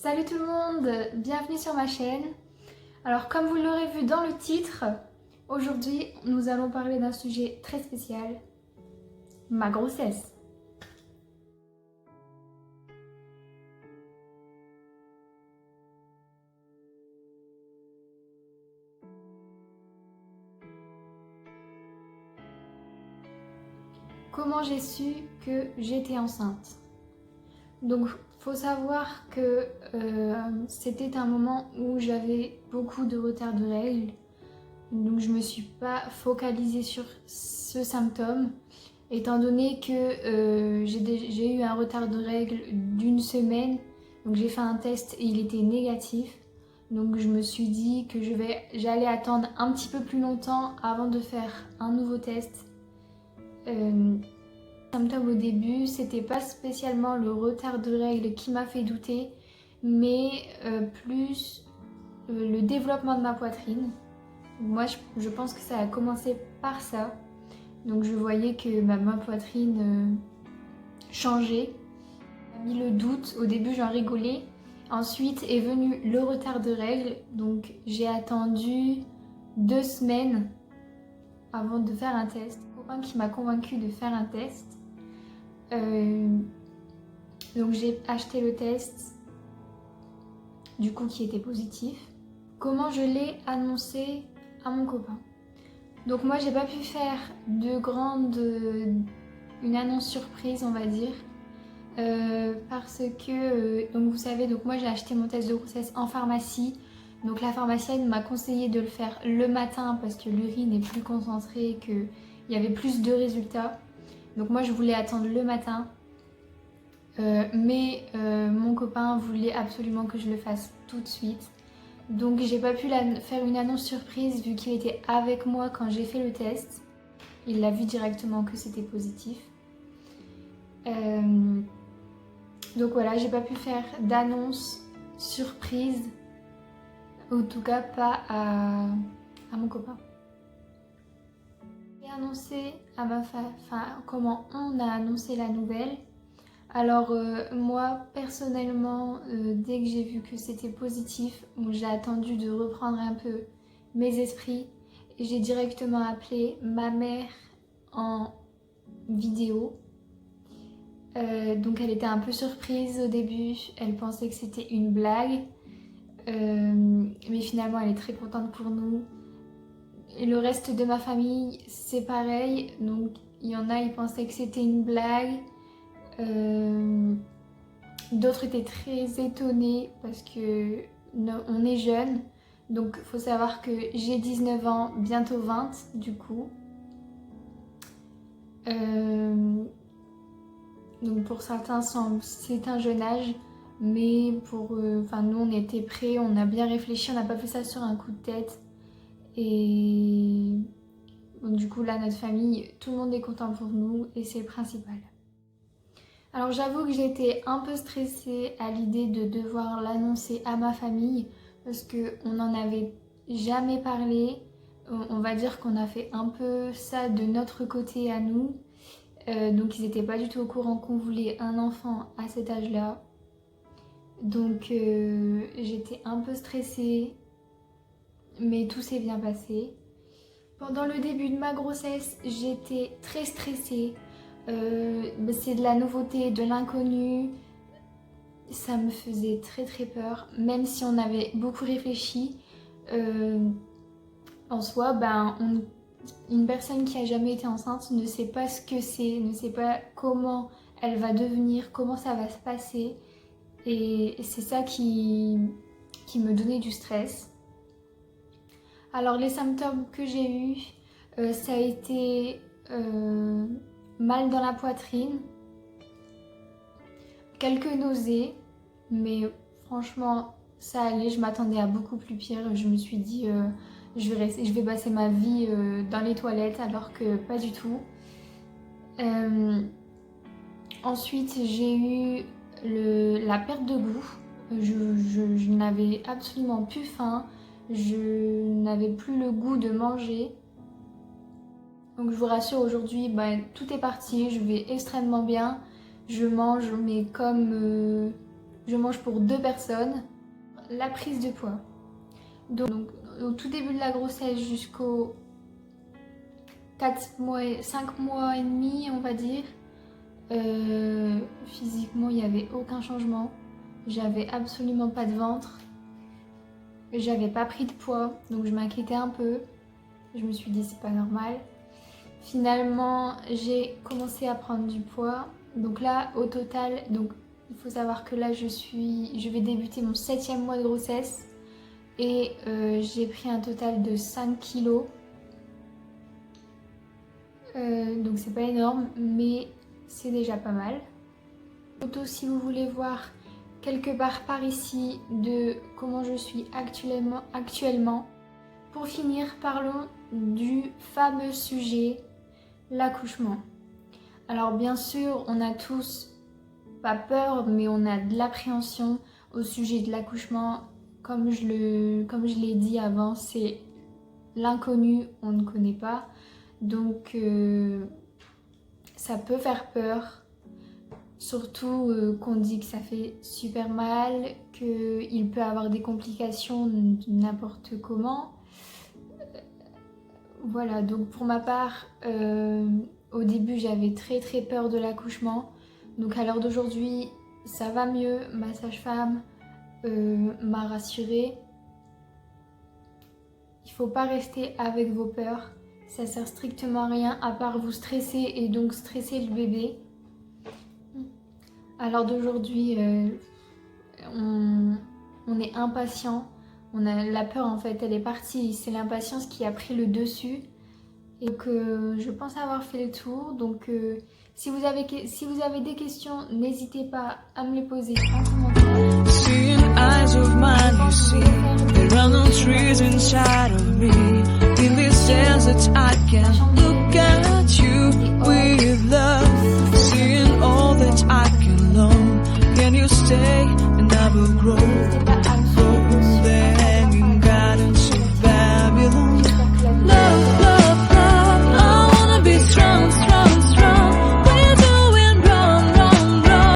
Salut tout le monde, bienvenue sur ma chaîne. Alors comme vous l'aurez vu dans le titre, aujourd'hui nous allons parler d'un sujet très spécial, ma grossesse. Comment j'ai su que j'étais enceinte? Donc faut savoir que c'était un moment où j'avais beaucoup de retard de règles. Donc je me suis pas focalisée sur ce symptôme, étant donné que j'ai eu un retard de règles d'une semaine. Donc j'ai fait un test et il était négatif. Donc je me suis dit que j'allais attendre un petit peu plus longtemps avant de faire un nouveau test. Symptômes au début, c'était pas spécialement le retard de règles qui m'a fait douter, mais plus le développement de ma poitrine. Moi, je pense que ça a commencé par ça. Donc je voyais que ma poitrine changeait. J'ai mis le doute, au début j'en rigolais. Ensuite est venu le retard de règles. Donc j'ai attendu 2 semaines avant de faire un test. Un copain qui m'a convaincu de faire un test. Donc j'ai acheté le test, du coup qui était positif. Comment je l'ai annoncé à mon copain? Donc moi j'ai pas pu faire une annonce surprise, on va dire, parce que donc vous savez, donc moi j'ai acheté mon test de grossesse en pharmacie. Donc la pharmacienne m'a conseillé de le faire le matin parce que l'urine est plus concentrée, qu'il y avait plus de résultats. Donc moi je voulais attendre le matin, mais mon copain voulait absolument que je le fasse tout de suite. Donc j'ai pas pu faire une annonce surprise vu qu'il était avec moi quand j'ai fait le test. Il l'a vu directement que c'était positif. Donc voilà, j'ai pas pu faire d'annonce surprise, en tout cas pas à mon copain. J'ai annoncé à comment on a annoncé la nouvelle. Alors moi personnellement, dès que j'ai vu que c'était positif, j'ai attendu de reprendre un peu mes esprits et j'ai directement appelé ma mère en vidéo. Donc elle était un peu surprise au début, elle pensait que c'était une blague, mais finalement elle est très contente pour nous. Et le reste de ma famille c'est pareil, donc il y en a, ils pensaient que c'était une blague. D'autres étaient très étonnés parce que on est jeune. Donc il faut savoir que j'ai 19 ans, bientôt 20 du coup. Donc pour certains c'est un jeune âge, mais nous on était prêts, on a bien réfléchi, on n'a pas fait ça sur un coup de tête. Et donc, du coup là notre famille, tout le monde est content pour nous et c'est le principal. Alors j'avoue que j'étais un peu stressée à l'idée de devoir l'annoncer à ma famille parce qu'on n'en avait jamais parlé. On va dire qu'on a fait un peu ça de notre côté à nous. Donc ils n'étaient pas du tout au courant qu'on voulait un enfant à cet âge-là. Donc j'étais un peu stressée, mais tout s'est bien passé. Pendant le début de ma grossesse, j'étais très stressée. C'est de la nouveauté, de l'inconnu. Ça me faisait très très peur, même si on avait beaucoup réfléchi. En soi, une personne qui a jamais été enceinte ne sait pas ce que c'est, ne sait pas comment elle va devenir, comment ça va se passer. Et c'est ça qui me donnait du stress. Alors les symptômes que j'ai eus, ça a été mal dans la poitrine, quelques nausées, mais franchement ça allait, je m'attendais à beaucoup plus pire. Je me suis dit je vais passer ma vie dans les toilettes alors que pas du tout. Ensuite j'ai eu la perte de goût, je n'avais absolument plus faim, je n'avais plus le goût de manger. Donc je vous rassure, aujourd'hui tout est parti, je vais extrêmement bien, je mange mais comme je mange pour 2 personnes. La prise de poids. Donc au tout début de la grossesse jusqu'au 5 mois et demi, on va dire, physiquement, il n'y avait aucun changement. J'avais absolument pas de ventre. J'avais pas pris de poids, donc je m'inquiétais un peu. Je me suis dit, c'est pas normal. Finalement, j'ai commencé à prendre du poids. Donc là, au total, donc il faut savoir que là, je vais débuter mon 7e mois de grossesse. Et j'ai pris un total de 5 kilos. Donc c'est pas énorme, mais c'est déjà pas mal. Photo, si vous voulez voir quelque part par ici de comment je suis actuellement. Pour finir, parlons du fameux sujet, l'accouchement. Alors bien sûr, on a tous pas peur, mais on a de l'appréhension au sujet de l'accouchement. Comme je l'ai dit avant, c'est l'inconnu, on ne connaît pas. Donc ça peut faire peur. Surtout qu'on dit que ça fait super mal, qu'il peut avoir des complications n'importe comment. Voilà, donc pour ma part, au début j'avais très peur de l'accouchement. Donc à l'heure d'aujourd'hui, ça va mieux, ma sage-femme m'a rassurée. Il ne faut pas rester avec vos peurs, ça sert strictement à rien à part vous stresser et donc stresser le bébé. À l'heure d'aujourd'hui, on est impatient, la peur en fait elle est partie, c'est l'impatience qui a pris le dessus. Et que je pense avoir fait le tour, donc si vous avez des questions, n'hésitez pas à me les poser en commentaire. Seeing eyes of mine, you see, there are no trees inside of me. In this desert, I can look at you with love. Seeing all that I can learn, can you stay and I will grow?